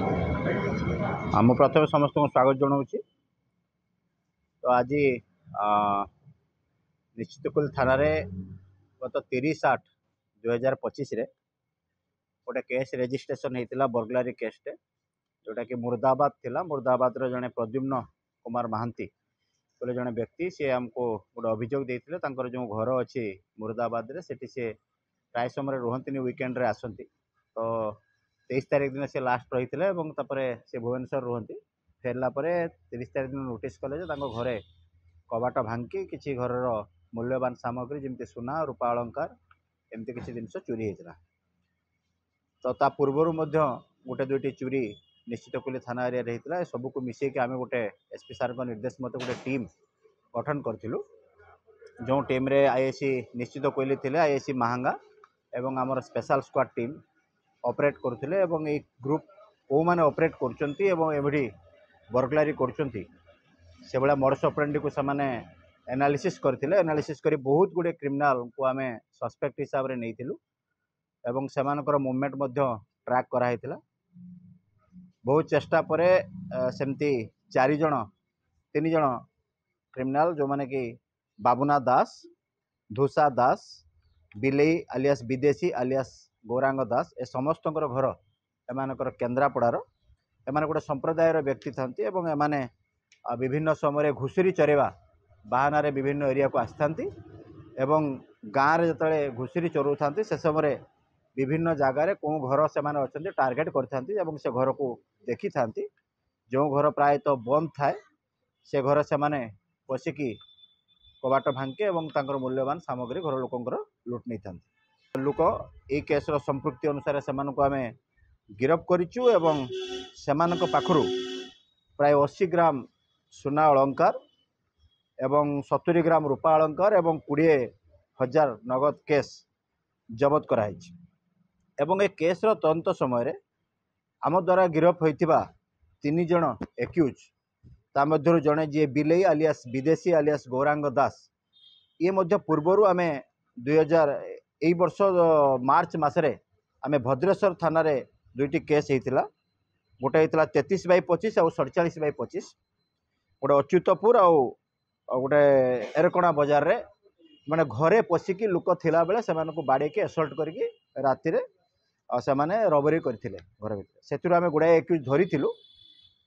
आम प्रथम समस्त को स्वागत जनाऊँ। तो आज निश्चितकुल थाना गत 30/8/2025 गोटे केस रेजिस्ट्रेशन होता बर्गलारी केसटे जोटा कि मुर्दाबाद थिला। मुर्दाबाद जड़े प्रद्युम्न कुमार महांती बोले जड़े व्यक्ति सी आमको गोटे अभियोग देते जो घर अच्छी मुर्दाबाद से प्राय समय रुहतनी वीकेंड रे आसती। तो 23 तारिख दिन से लास्ट रही से भुवनेश्वर रुहती फेरला 30 तारिख दिन नोटिस कले घरे कबाट भांगी किसी घर मूल्यवान सामग्री जमी सुना रूपा अलंकार एमती किसी जिनस चोरी होता। तो ता पूर्वर गोटे दुईटी चोरी निश्चितकुली थाना एरिया होता। सबको मिसेक आम गोटे एसपी सार निर्देश मत गोटे टीम गठन करूँ जो टीम रे आईएससी निश्चितकुली थे, आईएससी महांगा एवं आमर स्पेशल स्क्वाड टीम ऑपरेट करथिले एवं ए ग्रुप को माने ऑपरेट करचंती एवं एभडी बर्गलारी करचंती से बड़ा मॉडस ऑपरेंडी को सामाने एनालिसिस करथिले। एनालिसिस करी बहुत गुडे क्रिमिनल को आमे सस्पेक्ट हिसाब रे नेइथिलु एवं सेमानकर मूवमेंट मध्य ट्रैक करा हितला। बहुत चेष्टा परे सेमती 4 जण 3 जण क्रिमिनल जो माने कि बाबुना दास, धूसा दास, बिलेई आलियास विदेशी आलियास गौरांग दास ए समस्त घर एमानकर केन्द्रापड़ार एमाने गोटे संप्रदायर व्यक्ति थांती एवं एमाने विभिन्न समय घुषुरी चरेवा बाहाना रे विभिन्न एरिया को आसथांती एवं गाँव रे जतले घुषुरी चरऊ थांती से समय विभिन्न जगार कौ घर से अच्छा टार्गेट करथांती एवं से घर को देखी थांती। जो घर प्राय तो बंद थाए से घर से माने पशिकी कबाट भांगे एवं तांकर मूल्यवान सामग्री घर लोकंकर लुट नहीं थांती। लोक ये केसर संपृक्ति अनुसार से आम गिरफ करिचु एवं सेमानक पाखरु प्राय 80 ग्राम सुना अलंकार एवं 70 ग्राम रूपा अलंकार एवं 20,000 नगद केस जबत कराई एवं ए केसर तदंत समय आम द्वारा गिरफ होइथिबा 3 जण एक्यूज ता मध्यरु जणे जे बिलेई आलियास विदेशी आलियास गौरांग दास ये मध्य पूर्वरु आमे 2000 एई वर्ष मार्च मासरे आमे भद्रेश्वर थाना रे दुईटी केस होता। गोटे होता 33/25 और 47/25 गोटे अच्युतपुर आउ गोटे एरकणा बजार रे माने घरे पशिकी लोक थिला बेले से बाड़े के असल्ट करके राति रे से रबरी करते घर भर से आम गुड़ाए एक्यूज धरी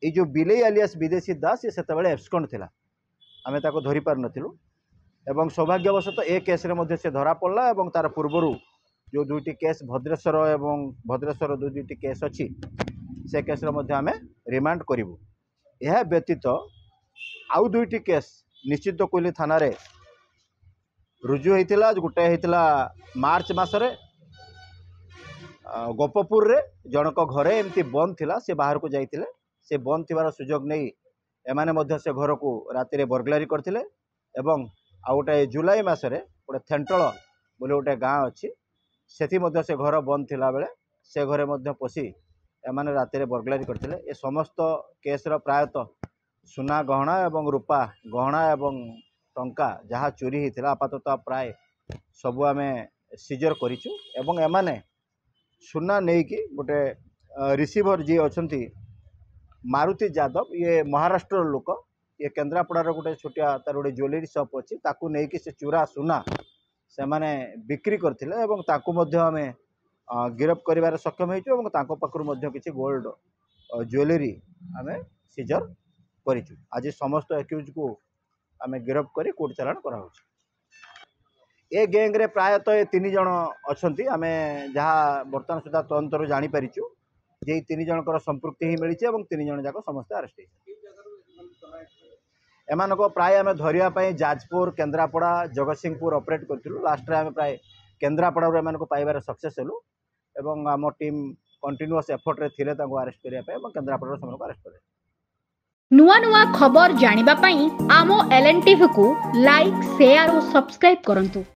ये जो बिलेई आलियास विदेशी दास ये से एब्सकंड थिला आमे ताको धरी पार नथिलु एवं सौभाग्यवशत ए केस रे से धरा पड़ला एवं तार पूर्वरु जो दुईटी केस भद्रेश्वर दुईटी केस अच्छी से केस आम रिमांड करूँ। यह व्यतीत आउ दुईटी केस निश्चितकुली थाना रे रुजु होता। गोटे होता मार्च मासरे गोपपुर रे जनक घरे एमती बंद थिला से बाहर को जाइतिले से बंद थिबार सुजोग नहीं एमाने मध्य से घर को राति रे बर्गलारी करथिले एवं आ गोटे जुलाई मासरे गोटे थेंटल बोले गोटे गाँ अच्छी सेठी मध्य से घर बंद थिला बेले से घरे मध्य पशि एमाने राति रे बर्गलारी करथिले। ए समस्त केसर प्रायतः सुना गहना एवं रूपा गहना एवं टंका जहाँ चोरी होता आपाततः प्राय सबू आम सीजर करिचु एवं एमाने सुना नहीं कि गोटे रिसीवर जी अच्छा मारुति यादव ये महाराष्ट्र लोक ये केन्द्रापड़ार गोटे छोटिया तार गोटे ज्वेलरी शॉप अच्छी ताकू नहीं कि से चूरा सुना से माने बिक्री करथिले एवं ताकू मध्य आमे गिरफ करिवार सक्षम होइछु तांको पाखरु मध्य किछि गोल्ड ज्वेलरी आमे सीजर करिछु। आज समस्त एक्यूज को आमे गिरफ करी कोर्ट चालान करा होछि। ए गैंग रे प्रायतः 3 जण अछंती आमे जहा वर्तमान सुधा तदंतर जानि परिछु जे 3 जनकर संपृक्ति ही मिली एवं 3 जण जाक समस्त अरेस्ट होइछि। एमानक प्राय आमे धरिया पई जाजपुर केन्द्रापड़ा जगतसिंहपुर ऑपरेट करथिलु। लास्ट रे आमे प्राय केन्द्रापड़ा रे एमानक पाइबार सक्सेस हेलु एवं आम टीम कंटिन्यूअस एफर्ट रे थिले तांको अरेस्ट करिया पई एवं केन्द्रापड़ा समस्त अरेस्ट करे। नुआ नुआ खबर जानिबा पई आमो एलएन टीवी को लाइक शेयर और सब्सक्राइब करंतु।